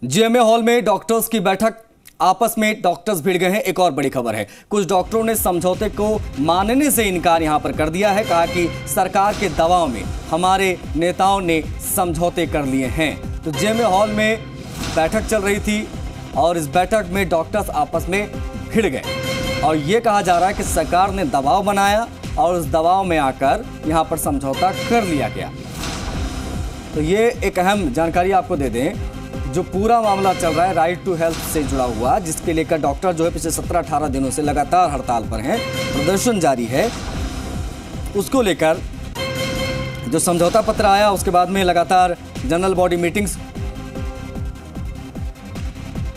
GMA hall में doctors की बैठक, आपस में डॉक्टर्स भिड़ गए हैं। एक और बड़ी खबर है, कुछ डॉक्टरों ने समझौते को मानने से इनकार यहां पर कर दिया है। कहा कि सरकार के दबाव में हमारे नेताओं ने समझौते कर लिए हैं। तो जीएमए हॉल में बैठक चल रही थी और इस बैठक में डॉक्टर्स आपस में भिड़ गए और ये कहा जा रहा है कि सरकार ने दबाव बनाया और उस दबाव में आकर यहां पर समझौता कर लिया गया। तो ये एक अहम जानकारी आपको दे दें, जो पूरा मामला चल रहा है राइट टू हेल्थ से जुड़ा हुआ, जिसके लेकर डॉक्टर जो है पिछले 17-18 दिनों से लगातार हड़ताल पर हैं, प्रदर्शन जारी है। उसको लेकर जो समझौता पत्र आया उसके बाद में लगातार जनरल बॉडी मीटिंग्स।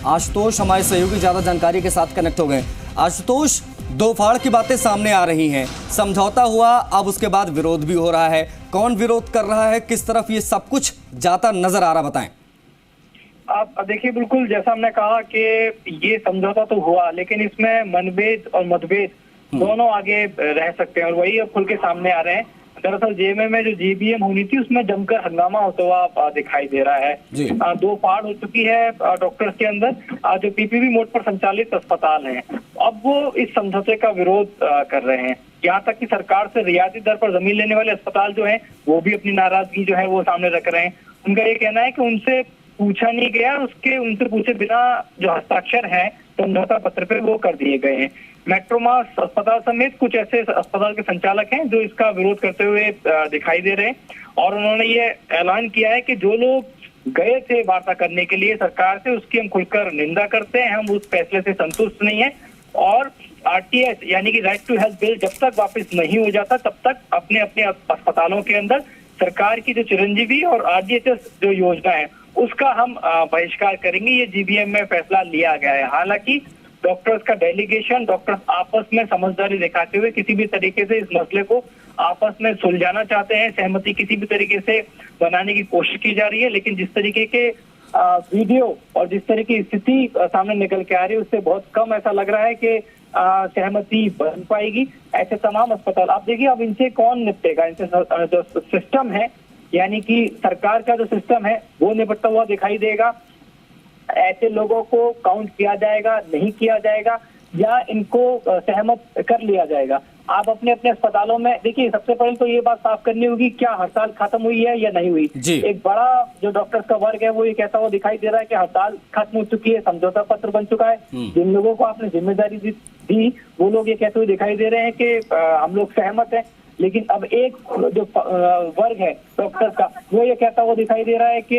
आशुतोष हमारे सहयोगी ज्यादा जानकारी के साथ कनेक्ट हो गए। आशुतोष, दो फाड़ की बातें सामने आ रही हैं। समझौता हुआ, अब उसके बाद विरोध भी हो रहा है। कौन विरोध कर रहा है, किस तरफ ये सब कुछ जाता नजर आ रहा, बताएं। आप देखिए, बिल्कुल जैसा हमने कहा कि ये समझौता तो हुआ, लेकिन इसमें मनभेद और मतभेद दोनों आगे रह सकते हैं और वही अब खुल के सामने आ रहे हैं। दरअसल जेएमए में जो जीबीएम होनी थी उसमें जमकर हंगामा होता हुआ दिखाई दे रहा है। दो फाड़ हो चुकी है डॉक्टर्स के अंदर, जो पीपीपी मोड पर संचालित अस्पताल हैं, अब वो इस समझौते का विरोध कर रहे हैं। यहाँ तक कि सरकार से रियायती दर पर जमीन लेने वाले अस्पताल जो है वो भी अपनी नाराजगी जो है वो सामने रख रहे हैं। उनका ये कहना है कि उनसे पूछा नहीं गया, उनसे पूछे बिना जो हस्ताक्षर है समझौता पत्र पे वो कर दिए गए हैं। मेट्रोमास अस्पताल समेत कुछ ऐसे अस्पताल के संचालक हैं जो इसका विरोध करते हुए दिखाई दे रहे हैं और उन्होंने ये ऐलान किया है कि जो लोग गए थे वार्ता करने के लिए सरकार से, उसकी हम खुलकर निंदा करते हैं। हम उस फैसले से संतुष्ट नहीं है और आरटीएस यानी कि राइट टू हेल्थ बिल जब तक वापस नहीं हो जाता तब तक अपने अपने अस्पतालों के अंदर सरकार की जो चिरंजीवी और आरडीएचएस जो योजना है उसका हम बहिष्कार करेंगे। ये जीबीएम में फैसला लिया गया है। हालांकि डॉक्टर्स का डेलीगेशन, डॉक्टर्स आपस में समझदारी दिखाते हुए किसी भी तरीके से इस मसले को आपस में सुलझाना चाहते हैं, सहमति किसी भी तरीके से बनाने की कोशिश की जा रही है। लेकिन जिस तरीके के वीडियो और जिस तरह की स्थिति सामने निकल के आ रही है उससे बहुत कम ऐसा लग रहा है कि सहमति बन पाएगी। ऐसे तमाम अस्पताल, आप देखिए अब इनसे कौन निपटेगा, इनसे जो सिस्टम है यानी कि सरकार का जो सिस्टम है वो निपटता हुआ दिखाई देगा। ऐसे लोगों को काउंट किया जाएगा, नहीं किया जाएगा, या इनको सहमत कर लिया जाएगा। आप अपने अपने अस्पतालों में देखिए, सबसे पहले तो ये बात साफ करनी होगी क्या हड़ताल खत्म हुई है या नहीं हुई। एक बड़ा जो डॉक्टर्स का वर्ग है वो ये कहता हुआ दिखाई दे रहा है कि हड़ताल खत्म हो चुकी है, समझौता पत्र बन चुका है। जिन लोगों को आपने जिम्मेदारी दी वो लोग ये कहते हुए दिखाई दे रहे हैं कि हम लोग सहमत हैं। लेकिन अब एक जो वर्ग है डॉक्टर्स का वो ये कहता हुआ दिखाई दे रहा है कि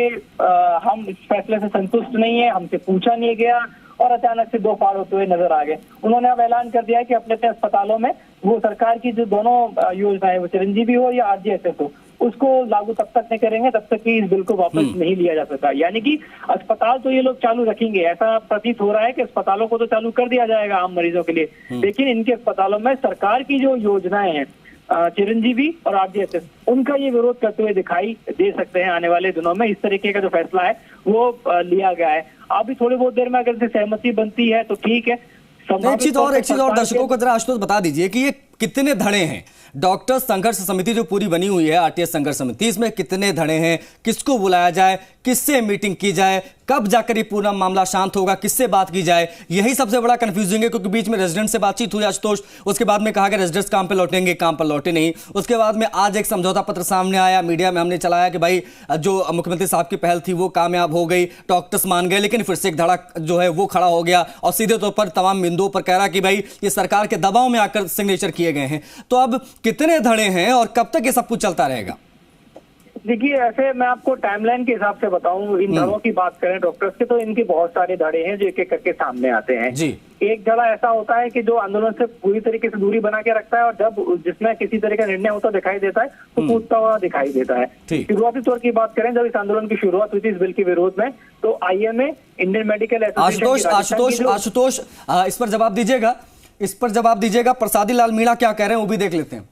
हम इस फैसले से संतुष्ट नहीं है, हमसे पूछा नहीं गया और अचानक से दो फाड़ होते हुए नजर आ गए। उन्होंने अब ऐलान कर दिया है कि अपने अपने अस्पतालों में वो सरकार की जो दोनों योजना है वो चिरंजीवी हो या आरडीएचएस हो उसको लागू तब तक नहीं करेंगे तब तक कि इस बिल को वापस नहीं लिया जा सकता। यानी कि अस्पताल तो ये लोग चालू रखेंगे, ऐसा प्रतीत हो रहा है कि अस्पतालों को तो चालू कर दिया जाएगा आम मरीजों के लिए, लेकिन इनके अस्पतालों में सरकार की जो योजनाएं हैं चिरंजीवी और आरडीएचएस उनका ये विरोध करते हुए दिखाई दे सकते हैं आने वाले दिनों में। इस तरीके का जो फैसला है वो लिया गया है। अभी थोड़ी बहुत देर में अगर से सहमति बनती है तो ठीक है। एक चीज और दर्शकों को जरा आशुतोष बता दीजिए कि ये कितने धड़े हैं। डॉक्टर संघर्ष समिति जो पूरी बनी हुई है आरटीएस संघर्ष समिति, इसमें कितने धड़े हैं, किसको बुलाया जाए, किससे मीटिंग की जाए, कब जाकर ये पूरा मामला शांत होगा, किससे बात की जाए, यही सबसे बड़ा कंफ्यूजिंग है। क्योंकि बीच में रेजिडेंट से बातचीत हुई आशुतोष, उसके बाद में कहा कि रेजिडेंट्स काम पे लौटेंगे, काम पर लौटे नहीं। उसके बाद में आज एक समझौता पत्र सामने आया, मीडिया में हमने चलाया कि भाई जो मुख्यमंत्री साहब की पहल थी वो कामयाब हो गई, डॉक्टर्स मान गए, लेकिन फिर से एक धड़ा जो है वो खड़ा हो गया और सीधे तौर पर तमाम बिंदुओं पर कह रहा कि भाई ये सरकार के दबाव में आकर सिग्नेचर किए गए हैं। तो अब कितने धड़े हैं और कब तक ये सब कुछ चलता रहेगा? देखिए, ऐसे मैं आपको टाइमलाइन के हिसाब से बताऊं, इन धड़ों की बात करें डॉक्टर्स के तो इनके बहुत सारे धड़े हैं जो एक एक करके सामने आते हैं जी। एक धड़ा ऐसा होता है कि जो आंदोलन से पूरी तरीके से दूरी बना के रखता है और जब जिसमें किसी तरह का निर्णय होता दिखाई देता है तो कूदता हुआ दिखाई देता है। शुरुआती तौर की बात करें, जब इस आंदोलन की शुरुआत हुई थी इस बिल के विरोध में, तो IMA Indian medical association Ashutosh इस पर जवाब दीजिएगा। प्रसादी लाल मीणा क्या कह रहे हैं वो भी देख लेते हैं।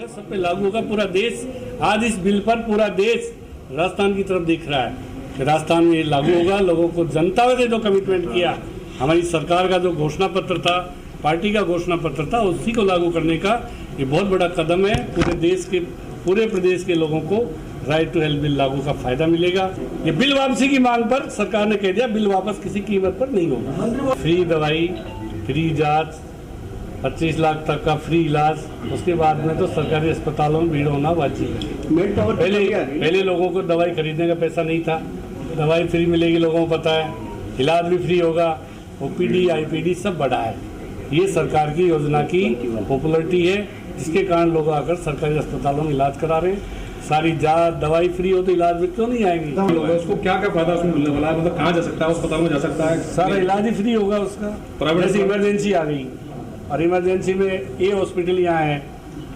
सब पे लागू होगा पूरा देश। आज इस बिल पर पूरा देश राजस्थान की तरफ देख रहा है कि राजस्थान में ये लागू होगा। लोगों को जनता ने जो कमिटमेंट किया, हमारी सरकार का जो घोषणा पत्र था, पार्टी का घोषणा पत्र था, उसी को लागू करने का ये बहुत बड़ा कदम है। पूरे प्रदेश के लोगों को राइट टू हेल्थ बिल लागू का फायदा मिलेगा। ये बिल वापसी की मांग पर सरकार ने कह दिया बिल वापस किसी कीमत पर नहीं होगा। फ्री दवाई, फ्री जांच, 25 लाख तक का फ्री इलाज, उसके बाद में तो सरकारी अस्पतालों में भीड़ होना वाजिब है। पहले लोगों को दवाई खरीदने का पैसा नहीं था, दवाई फ्री मिलेगी, लोगों को पता है, इलाज भी फ्री होगा, ओपीडी आईपीडी सब बढ़ा है। ये सरकार की योजना की पॉपुलरिटी है, जिसके कारण लोग आकर सरकारी अस्पतालों में इलाज करा रहे हैं। सारी जांच दवाई फ्री हो तो इलाज में क्यों नहीं आएंगे? उसको क्या क्या फायदा उसमें मिलने वाला है? मतलब कहाँ जा सकता है, अस्पताल में जा सकता है, सारा इलाज ही फ्री होगा उसका। जैसे इमरजेंसी आ गई और इमरजेंसी में ए हॉस्पिटल यहाँ है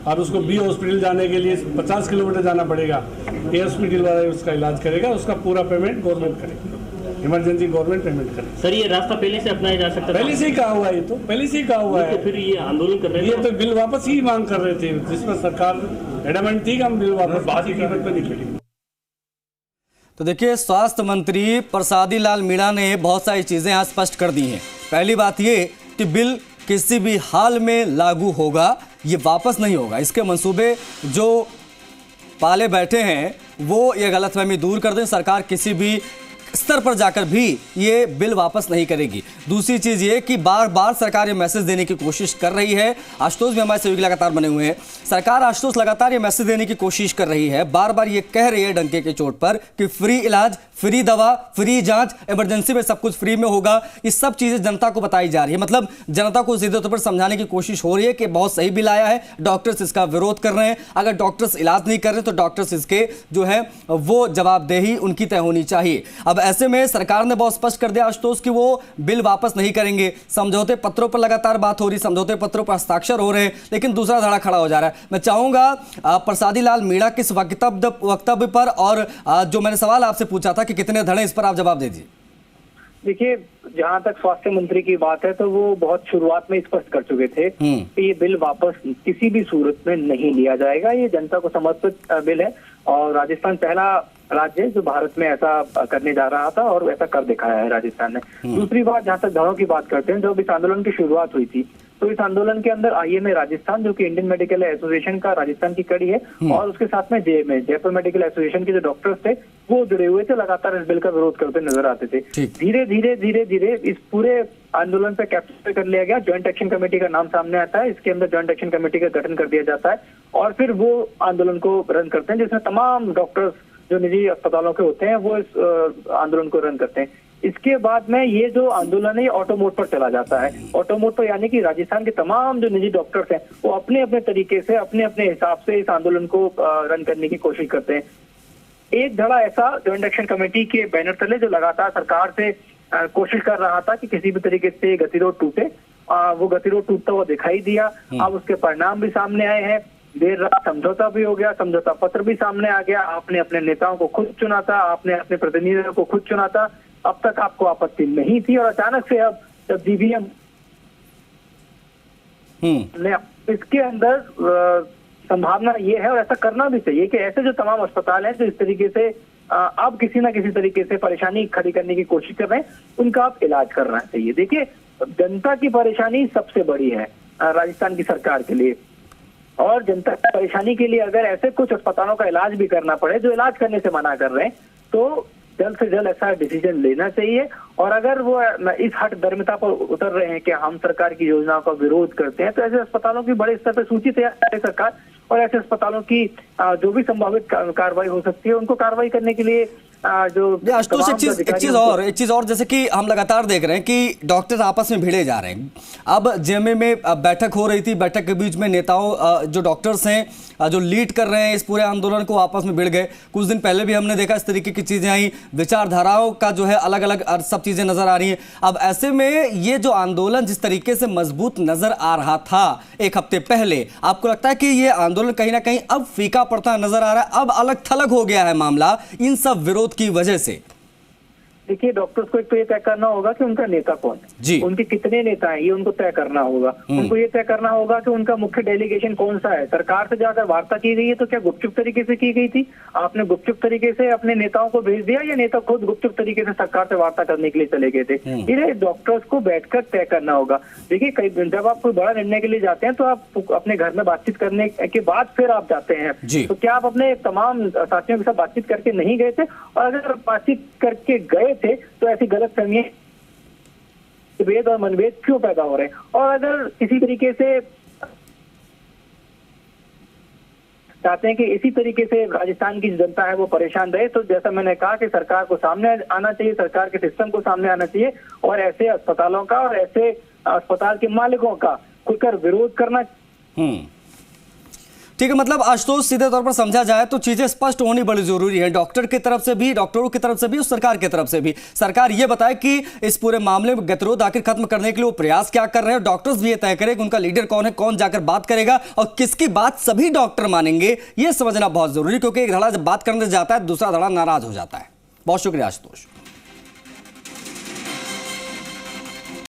और उसको बी हॉस्पिटल जाने के लिए 50 किलोमीटर जाना पड़ेगा, ए हॉस्पिटल वाला उसका इलाज करेगा, उसका पूरा पेमेंट गवर्नमेंट करेगा, इमरजेंसी गवर्नमेंट पेमेंट करेगी। सर ये रास्ता पहले से अपनाया जा सकता है? पहले से ही कहा हुआ है, ये तो पहले से ही कहा हुआ है। तो फिर ये आंदोलन कर रहे ये तो बिल वापस ही मांग कर रहे थे, जिसमें सरकार एडमेंट थी कि हम बिल वापस बात की कीमत पर नहीं करेंगे। तो देखिए, स्वास्थ्य मंत्री प्रसादी लाल मीणा ने बहुत सारी चीजें यहाँ स्पष्ट कर दी हैं। पहली बात ये कि बिल किसी भी हाल में लागू होगा, ये वापस नहीं होगा। इसके मंसूबे जो पाले बैठे हैं वो ये गलतफहमी दूर कर दें। सरकार किसी भी स्तर पर जाकर भी ये बिल वापस नहीं करेगी। दूसरी चीज ये कि बार बार सरकार ये मैसेज देने की कोशिश कर रही है। आशुतोष भी हमारे सहयोगी लगातार बने हुए हैं। सरकार आशुतोष लगातार ये मैसेज देने की कोशिश कर रही है, बार बार ये कह रही है डंके के चोट पर कि फ्री इलाज, फ्री दवा, फ्री जांच, इमरजेंसी में सब कुछ फ्री में होगा। ये सब चीजें जनता को बताई जा रही है। मतलब जनता को सीधे तौर पर समझाने की कोशिश हो रही है कि बहुत सही बिल आया है, डॉक्टर्स इसका विरोध कर रहे हैं। अगर डॉक्टर्स इलाज नहीं कर रहे तो डॉक्टर्स इसके जो है वो जवाबदेही उनकी तय होनी चाहिए। अब ऐसे में सरकार ने बहुत स्पष्ट कर दिया आशुतोष कि वो बिल वापस नहीं करेंगे। समझौते पत्रों पर लगातार बात हो रही, समझौते पत्रों पर हस्ताक्षर हो रहे हैं, लेकिन दूसरा धड़ा खड़ा हो जा रहा है। मैं चाहूंगा प्रसादी लाल मीणा के इस वक्तव्य पर और जो मैंने सवाल आपसे पूछा था कि कितने धड़े, इस पर आप जवाब दे दीजिए। देखिए, जहां तक स्वास्थ्य मंत्री की बात है तो वो बहुत शुरुआत में स्पष्ट कर चुके थे कि ये बिल वापस किसी भी सूरत में नहीं लिया जाएगा। ये जनता को समर्पित बिल है और राजस्थान पहला राज्य है जो भारत में ऐसा करने जा रहा था और ऐसा कर दिखाया है राजस्थान ने। दूसरी बात, जहां तक धड़ों की बात करते हैं, जब इस आंदोलन की शुरुआत हुई थी तो इस आंदोलन के अंदर आईएमए राजस्थान, जो कि इंडियन मेडिकल एसोसिएशन का राजस्थान की कड़ी है, और उसके साथ में जेएमए, जयपुर मेडिकल एसोसिएशन के जो डॉक्टर्स थे वो जुड़े हुए थे, लगातार इस बिल का विरोध करते नजर आते थे। धीरे धीरे इस पूरे आंदोलन पे कैप्चर कर लिया गया। ज्वाइंट एक्शन कमेटी का नाम सामने आता है, इसके अंदर ज्वाइंट एक्शन कमेटी का गठन कर दिया जाता है और फिर वो आंदोलन को रन करते हैं, जिसमें तमाम डॉक्टर्स जो निजी अस्पतालों के होते हैं वो इस आंदोलन को रन करते हैं। इसके बाद में ये जो आंदोलन है ऑटो मोड पर चला जाता है। ऑटो मोड पर यानी कि राजस्थान के तमाम जो निजी डॉक्टर्स हैं वो अपने अपने तरीके से, अपने अपने हिसाब से इस आंदोलन को रन करने की कोशिश करते हैं। एक धड़ा ऐसा ज्वाइंट एक्शन कमेटी के बैनर तले जो लगातार सरकार से कोशिश कर रहा था कि किसी भी तरीके से गतिरोध टूटे, वो गतिरोध टूटता हुआ दिखाई दिया। अब उसके परिणाम भी सामने आए हैं। देर रात समझौता भी हो गया, समझौता पत्र भी सामने आ गया। आपने अपने नेताओं को खुद चुना था, आपने अपने प्रतिनिधियों को खुद चुना था, अब तक आपको आपत्ति नहीं थी और अचानक से अब जब जीवीएम ने इसके अंदर संभावना ये है और ऐसा करना भी चाहिए कि ऐसे जो तमाम अस्पताल हैं जो इस तरीके से अब किसी ना किसी तरीके से परेशानी खड़ी करने की कोशिश कर रहे हैं, उनका आप इलाज करना चाहिए। देखिए, जनता की परेशानी सबसे बड़ी है राजस्थान की सरकार के लिए, और जनता की परेशानी के लिए अगर ऐसे कुछ अस्पतालों का इलाज भी करना पड़े जो इलाज करने से मना कर रहे हैं तो जल्द से जल्द ऐसा डिसीजन लेना चाहिए। और अगर वो इस हट धर्मिता पर उतर रहे हैं कि हम सरकार की योजनाओं का विरोध करते हैं, तो ऐसे अस्पतालों की बड़े स्तर पर सूची तैयार करे सरकार और ऐसे अस्पतालों की जो भी संभावित कार्रवाई हो सकती है उनको कार्रवाई करने के लिए जो आशुतोष एक चीज और जैसे कि हम लगातार देख रहे हैं कि डॉक्टर आपस में भिड़े जा रहे हैं। अब जेएमए में बैठक हो रही थी, बैठक के बीच में नेताओं जो डॉक्टर्स हैं जो लीड कर रहे हैं इस पूरे आंदोलन को, आपस में भिड़ गए। कुछ दिन पहले भी हमने देखा इस तरीके की चीजें आई, विचारधाराओं का जो है अलग अलग सब चीजें नजर आ रही हैं। अब ऐसे में ये जो आंदोलन जिस तरीके से मजबूत नजर आ रहा था एक हफ्ते पहले, आपको लगता है कि ये आंदोलन कहीं ना कहीं अब फीका पड़ता नजर आ रहा है, अब अलग थलग हो गया है मामला इन सब विरोध की वजह से? देखिए, डॉक्टर्स को एक तो ये तय करना होगा कि उनका नेता कौन जी। है, उनके कितने नेता हैं, ये उनको तय करना होगा। उनको ये तय करना होगा कि उनका मुख्य डेलीगेशन कौन सा है। सरकार से जाकर वार्ता की गई है तो क्या गुपचुप तरीके से की गई थी? आपने गुपचुप तरीके से अपने नेताओं को भेज दिया या नेता खुद गुपचुप तरीके से सरकार से वार्ता करने के लिए चले गए थे? ये डॉक्टर्स को बैठकर तय करना होगा। देखिए, कई जब आप कोई बड़ा निर्णय के लिए जाते हैं तो आप अपने घर में बातचीत करने के बाद फिर आप जाते हैं। तो क्या आप अपने तमाम साथियों के साथ बातचीत करके नहीं गए थे? और अगर बातचीत करके गए थे तो ऐसी गलतफहमियां, भेद और मनभेद क्यों पैदा हो रहे हैं? और अगर इसी तरीके से चाहते हैं कि इसी तरीके से राजस्थान की जनता है वो परेशान रहे, तो जैसा मैंने कहा कि सरकार को सामने आना चाहिए, सरकार के सिस्टम को सामने आना चाहिए और ऐसे अस्पतालों का और ऐसे अस्पताल के मालिकों का खुलकर विरोध करना। ठीक है, मतलब आशुतोष, सीधे तौर पर समझा जाए तो चीजें स्पष्ट होनी बड़ी जरूरी है, डॉक्टर की तरफ से भी, डॉक्टरों की तरफ से भी और सरकार की तरफ से भी। सरकार ये बताए कि इस पूरे मामले में गतिरोध आखिर खत्म करने के लिए वो प्रयास क्या कर रहे हैं। डॉक्टर्स भी ये तय करें कि उनका लीडर कौन है, कौन जाकर बात करेगा और किसकी बात सभी डॉक्टर मानेंगे, ये समझना बहुत जरूरी, क्योंकि एक धड़ा जब बात करने जाता है दूसरा धड़ा नाराज हो जाता है। बहुत शुक्रिया आशुतोष।